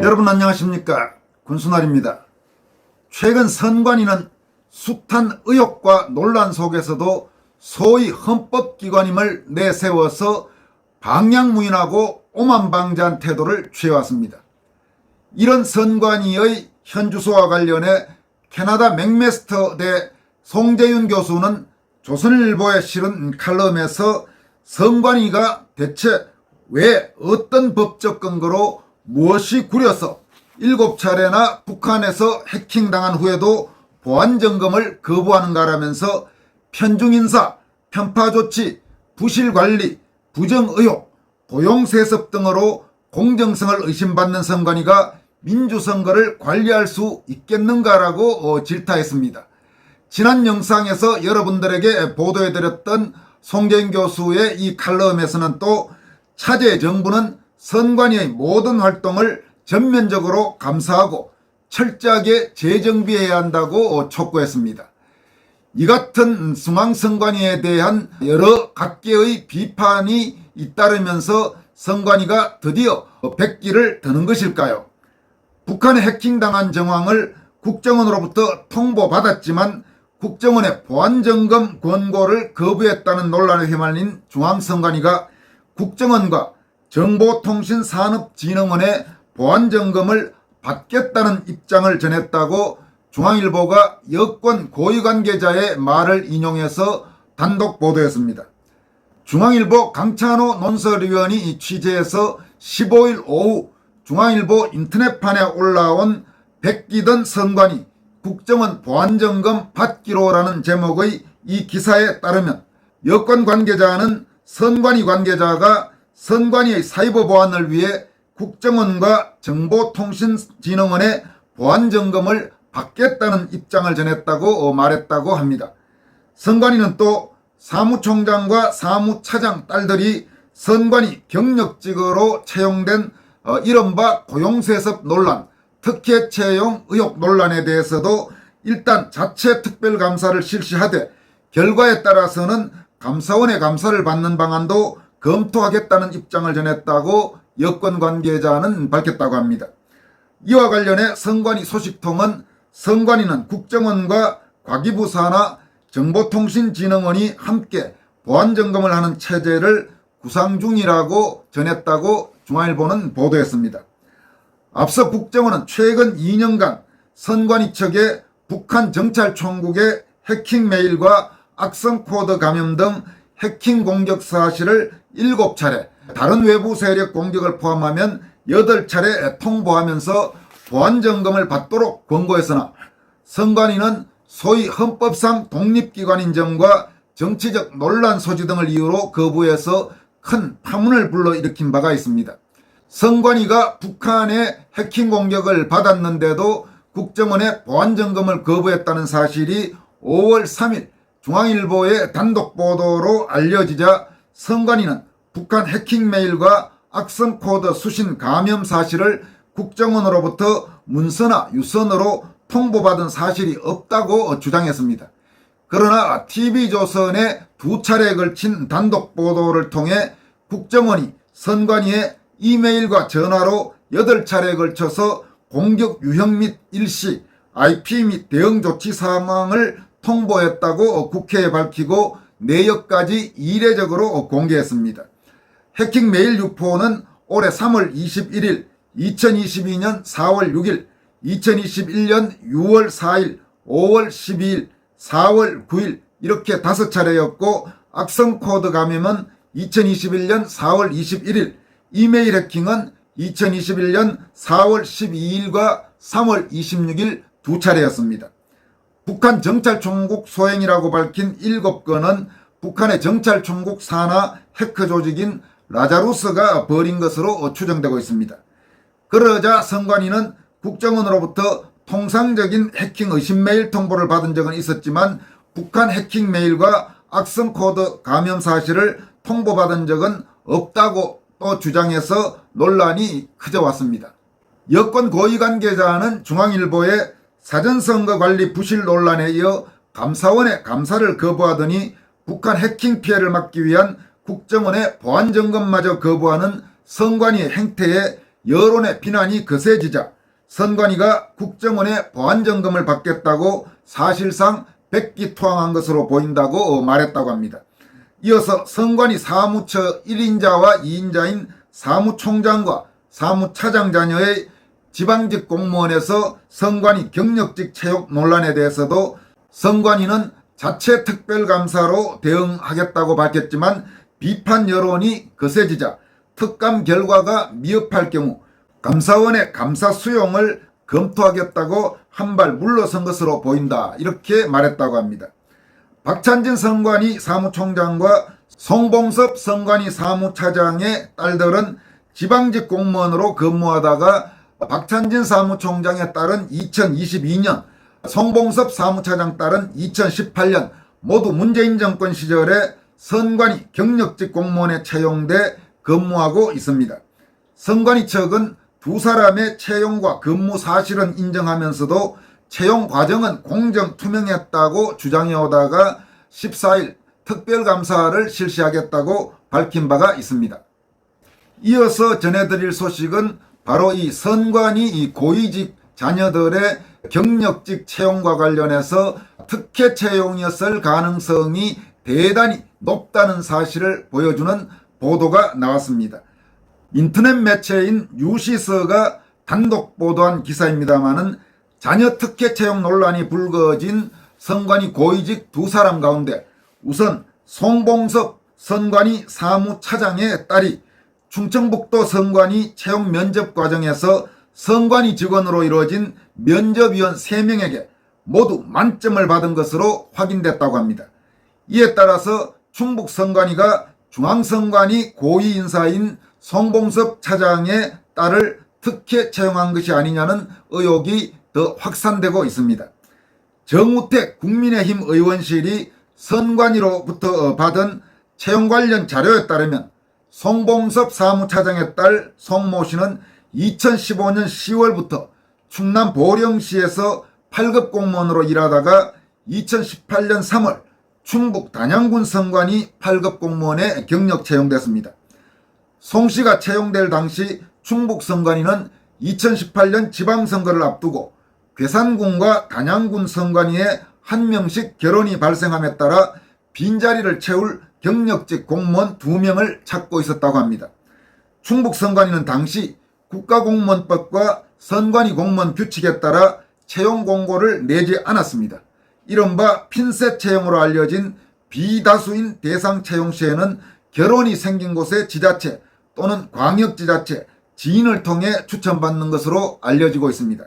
여러분 안녕하십니까, 군수날입니다. 최근 선관위는 숱한 의혹과 논란 속에서도 소위 헌법기관임을 내세워서 방향무인하고 오만방자한 태도를 취해왔습니다. 이런 선관위의 현주소와 관련해 캐나다 맥메스터대 송재윤 교수는 조선일보에 실은 칼럼에서 선관위가 대체 왜 어떤 법적 근거로 무엇이 구려서 7차례나 북한에서 해킹당한 후에도 보안점검을 거부하는가라면서 편중인사, 편파조치, 부실관리, 부정의혹, 도용세습 등으로 공정성을 의심받는 선관위가 민주선거를 관리할 수 있겠는가라고 질타했습니다. 지난 영상에서 여러분들에게 보도해드렸던 송재윤 교수의 이 칼럼에서는 또 차제 정부는 선관위의 모든 활동을 전면적으로 감사하고 철저하게 재정비해야 한다고 촉구했습니다. 이 같은 중앙선관위에 대한 여러 각계의 비판이 잇따르면서 선관위가 드디어 백기를 드는 것일까요? 북한에 해킹당한 정황을 국정원으로부터 통보받았지만 국정원의 보안점검 권고를 거부했다는 논란에 휘말린 중앙선관위가 국정원과 정보통신산업진흥원의 보안점검을 받겠다는 입장을 전했다고 중앙일보가 여권 고위관계자의 말을 인용해서 단독 보도했습니다. 중앙일보 강찬호 논설위원이 취재해서 15일 오후 중앙일보 인터넷판에 올라온 백기든 선관위 국정원 보안점검 받기로라는 제목의 이 기사에 따르면 여권 관계자는 선관위 관계자가 선관위의 사이버 보안을 위해 국정원과 정보통신진흥원의 보안점검을 받겠다는 입장을 전했다고 말했다고 합니다. 선관위는 또 사무총장과 사무차장 딸들이 선관위 경력직으로 채용된 이른바 고용세습 논란, 특혜 채용 의혹 논란에 대해서도 일단 자체 특별감사를 실시하되 결과에 따라서는 감사원의 감사를 받는 방안도 검토하겠다는 입장을 전했다고 여권 관계자는 밝혔다고 합니다. 이와 관련해 선관위 소식통은 선관위는 국정원과 과기부 산하 정보통신진흥원이 함께 보안점검을 하는 체제를 구상 중이라고 전했다고 중앙일보는 보도했습니다. 앞서 국정원은 최근 2년간 선관위 측에 북한 정찰총국의 해킹 메일과 악성 코드 감염 등 해킹 공격 사실을 7차례, 다른 외부 세력 공격을 포함하면 8차례 통보하면서 보안점검을 받도록 권고했으나 선관위는 소위 헌법상 독립기관인 점과 정치적 논란 소지 등을 이유로 거부해서 큰 파문을 불러일으킨 바가 있습니다. 선관위가 북한의 해킹 공격을 받았는데도 국정원의 보안점검을 거부했다는 사실이 5월 3일 중앙일보의 단독 보도로 알려지자 선관위는 북한 해킹 메일과 악성 코드 수신 감염 사실을 국정원으로부터 문서나 유선으로 통보받은 사실이 없다고 주장했습니다. 그러나 TV조선의 2차례에 걸친 단독 보도를 통해 국정원이 선관위에 이메일과 전화로 8차례에 걸쳐서 공격 유형 및 일시, IP 및 대응 조치 상황을 통보했다고 국회에 밝히고 내역까지 이례적으로 공개했습니다. 해킹 메일 유포는 올해 3월 21일, 2022년 4월 6일, 2021년 6월 4일, 5월 12일, 4월 9일 이렇게 5차례였고 악성 코드 감염은 2021년 4월 21일, 이메일 해킹은 2021년 4월 12일과 3월 26일 2차례였습니다. 북한 정찰총국 소행이라고 밝힌 7건은 북한의 정찰총국 산하 해커 조직인 라자루스가 벌인 것으로 추정되고 있습니다. 그러자 선관위는 국정원으로부터 통상적인 해킹 의심 메일 통보를 받은 적은 있었지만 북한 해킹 메일과 악성 코드 감염 사실을 통보받은 적은 없다고 또 주장해서 논란이 커져왔습니다. 여권 고위 관계자는 중앙일보에 사전선거 관리 부실 논란에 이어 감사원의 감사를 거부하더니 북한 해킹 피해를 막기 위한 국정원의 보안점검마저 거부하는 선관위의 행태에 여론의 비난이 거세지자 선관위가 국정원의 보안점검을 받겠다고 사실상 백기투항한 것으로 보인다고 말했다고 합니다. 이어서 선관위 사무처 1인자와 2인자인 사무총장과 사무차장 자녀의 지방직 공무원에서 선관위 경력직 채용 논란에 대해서도 선관위는 자체 특별감사로 대응하겠다고 밝혔지만 비판 여론이 거세지자 특감 결과가 미흡할 경우 감사원의 감사 수용을 검토하겠다고 한 발 물러선 것으로 보인다, 이렇게 말했다고 합니다. 박찬진 선관위 사무총장과 송봉섭 선관위 사무차장의 딸들은 지방직 공무원으로 근무하다가 박찬진 사무총장의 딸은 2022년, 송봉섭 사무차장 딸은 2018년 모두 문재인 정권 시절에 선관위 경력직 공무원에 채용돼 근무하고 있습니다. 선관위 측은 두 사람의 채용과 근무 사실은 인정하면서도 채용 과정은 공정 투명했다고 주장해오다가 14일 특별감사를 실시하겠다고 밝힌 바가 있습니다. 이어서 전해드릴 소식은 바로 이 선관위 이 고위직 자녀들의 경력직 채용과 관련해서 특혜 채용이었을 가능성이 대단히 높다는 사실을 보여주는 보도가 나왔습니다. 인터넷 매체인 뉴시스가 단독 보도한 기사입니다마는 자녀 특혜 채용 논란이 불거진 선관위 고위직 두 사람 가운데 우선 송봉섭 선관위 사무차장의 딸이 충청북도 선관위 채용 면접 과정에서 선관위 직원으로 이루어진 면접위원 3명에게 모두 만점을 받은 것으로 확인됐다고 합니다. 이에 따라서 충북 선관위가 중앙선관위 고위 인사인 송봉섭 차장의 딸을 특혜 채용한 것이 아니냐는 의혹이 더 확산되고 있습니다. 정우택 국민의힘 의원실이 선관위로부터 받은 채용 관련 자료에 따르면 송봉섭 사무차장의 딸 송모 씨는 2015년 10월부터 충남 보령시에서 8급 공무원으로 일하다가 2018년 3월 충북 단양군 선관위 8급 공무원에 경력 채용됐습니다. 송 씨가 채용될 당시 충북 선관위는 2018년 지방선거를 앞두고 괴산군과 단양군 선관위에 한 명씩 결혼이 발생함에 따라 빈자리를 채울 경력직 공무원 2명을 찾고 있었다고 합니다. 충북 선관위는 당시 국가공무원법과 선관위 공무원 규칙에 따라 채용 공고를 내지 않았습니다. 이른바 핀셋 채용으로 알려진 비다수인 대상 채용 시에는 결혼이 생긴 곳의 지자체 또는 광역지자체 지인을 통해 추천받는 것으로 알려지고 있습니다.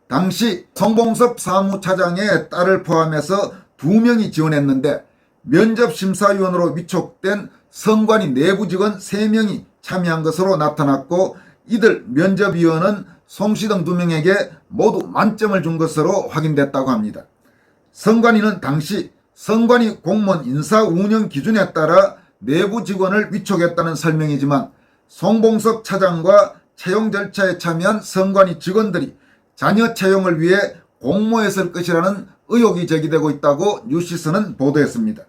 당시 송봉섭 사무차장의 딸을 포함해서 2명이 지원했는데 면접심사위원으로 위촉된 선관위 내부 직원 3명이 참여한 것으로 나타났고 이들 면접위원은 송 씨 등 2명에게 모두 만점을 준 것으로 확인됐다고 합니다. 선관위는 당시 선관위 공무원 인사 운영 기준에 따라 내부 직원을 위촉했다는 설명이지만 송봉섭 차장과 채용 절차에 참여한 선관위 직원들이 자녀 채용을 위해 공모했을 것이라는 의혹이 제기되고 있다고 뉴시스는 보도했습니다.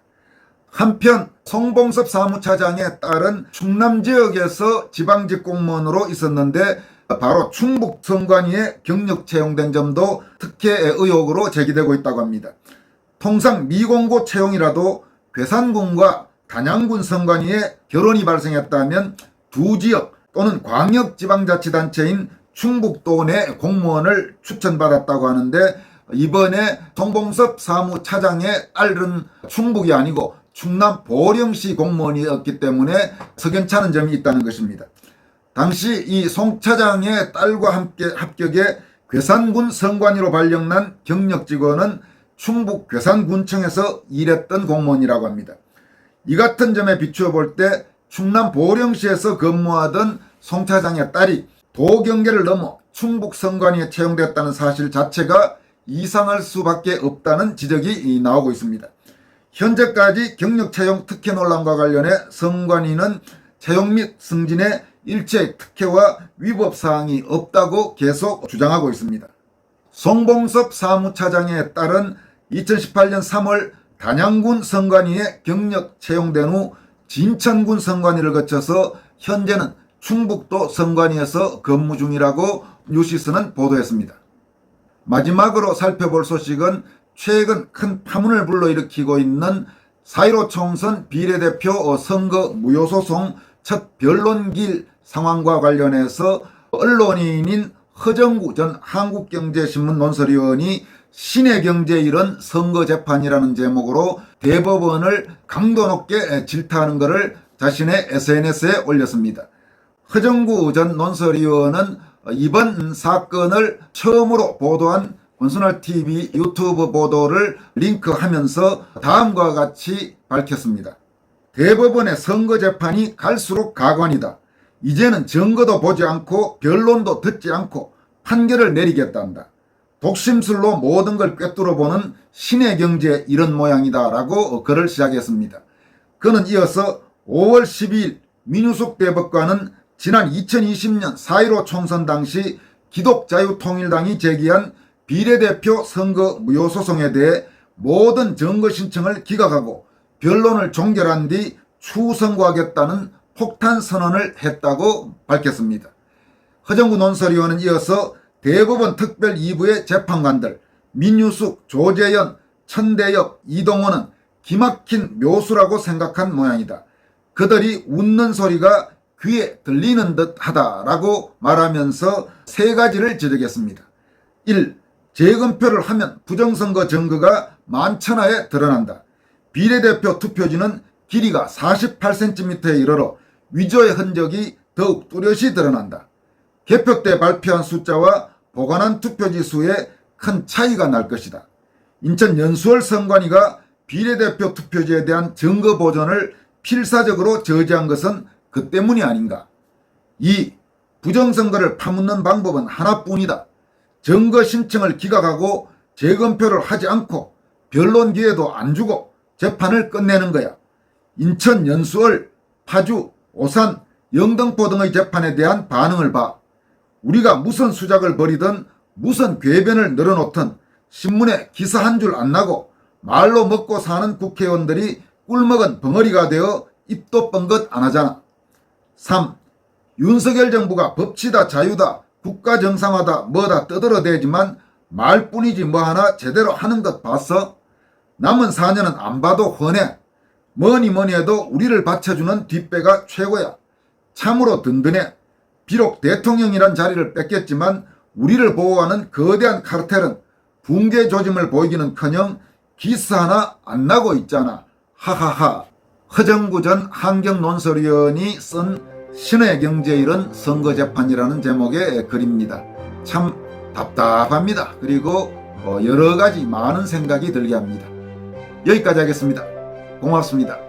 한편 송봉섭 사무차장의 딸은 충남 지역에서 지방직 공무원으로 있었는데 바로 충북 선관위에 경력 채용된 점도 특혜의 의혹으로 제기되고 있다고 합니다. 통상 미공고 채용이라도 괴산군과 단양군 선관위에 결혼이 발생했다면 두 지역 또는 광역지방자치단체인 충북도 내 공무원을 추천받았다고 하는데 이번에 송봉섭 사무차장의 딸은 충북이 아니고 충남 보령시 공무원이었기 때문에 석연찮은 점이 있다는 것입니다. 당시 이 송 차장의 딸과 함께 합격해 괴산군 선관위로 발령난 경력 직원은 충북 괴산군청에서 일했던 공무원이라고 합니다. 이 같은 점에 비추어 볼 때 충남 보령시에서 근무하던 송 차장의 딸이 도경계를 넘어 충북 선관위에 채용됐다는 사실 자체가 이상할 수밖에 없다는 지적이 나오고 있습니다. 현재까지 경력 채용 특혜 논란과 관련해 선관위는 채용 및 승진에 일체의 특혜와 위법 사항이 없다고 계속 주장하고 있습니다. 송봉섭 사무차장의 딸은 2018년 3월 단양군 선관위에 경력 채용된 후 진천군 선관위를 거쳐서 현재는 충북도 선관위에서 근무 중이라고 뉴시스는 보도했습니다. 마지막으로 살펴볼 소식은 최근 큰 파문을 불러일으키고 있는 4.15 총선 비례대표 선거 무효소송 첫 변론기일 상황과 관련해서 언론인인 허정구 전 한국경제신문 논설위원이 신의 경제에 이른 선거재판이라는 제목으로 대법원을 강도 높게 질타하는 것을 자신의 SNS에 올렸습니다. 허정구 전 논설위원은 이번 사건을 처음으로 보도한 권순알TV 유튜브 보도를 링크하면서 다음과 같이 밝혔습니다. 대법원의 선거재판이 갈수록 가관이다. 이제는 증거도 보지 않고 변론도 듣지 않고 판결을 내리겠단다. 독심술로 모든 걸 꿰뚫어보는 신의 경제에 이런 모양이다 라고 글을 시작했습니다. 그는 이어서 5월 12일 민유숙 대법관은 지난 2020년 4.15 총선 당시 기독자유통일당이 제기한 비례대표 선거 무효소송에 대해 모든 증거 신청을 기각하고 변론을 종결한 뒤 추후 선고하겠다는 폭탄 선언을 했다고 밝혔습니다. 허정구 논설위원은 이어서 대법원 특별 2부의 재판관들 민유숙, 조재현, 천대엽, 이동호는 기막힌 묘수라고 생각한 모양이다. 그들이 웃는 소리가 귀에 들리는 듯 하다라고 말하면서 세 가지를 지적했습니다. 1. 재검표를 하면 부정선거 증거가 만천하에 드러난다. 비례대표 투표지는 길이가 48cm에 이르러 위조의 흔적이 더욱 뚜렷이 드러난다. 개표 때 발표한 숫자와 보관한 투표지 수에 큰 차이가 날 것이다. 인천 연수원 선관위가 비례대표 투표지에 대한 증거 보존을 필사적으로 저지한 것은 그 때문이 아닌가. 2. 부정선거를 파묻는 방법은 하나뿐이다. 증거 신청을 기각하고 재검표를 하지 않고 변론 기회도 안 주고 재판을 끝내는 거야. 인천 연수원, 파주, 오산, 영등포 등의 재판에 대한 반응을 봐. 우리가 무슨 수작을 벌이든 무슨 궤변을 늘어놓든 신문에 기사 한 줄 안 나고 말로 먹고 사는 국회의원들이 꿀먹은 벙어리가 되어 입도 뻥긋 안 하잖아. 3. 윤석열 정부가 법치다 자유다 국가 정상화다 뭐다 떠들어대지만 말뿐이지 뭐 하나 제대로 하는 것 봤어? 남은 4년은 안 봐도 훤해. 뭐니 해도 우리를 받쳐주는 뒷배가 최고야. 참으로 든든해. 비록 대통령이란 자리를 뺏겼지만 우리를 보호하는 거대한 카르텔은 붕괴 조짐을 보이기는커녕 기스 하나 안 나고 있잖아. 하하하. 허정구 전 환경논설위원이 쓴 신의 경제에 이른 선거재판이라는 제목의 글입니다. 참 답답합니다. 그리고 여러 가지 많은 생각이 들게 합니다. 여기까지 하겠습니다. 고맙습니다.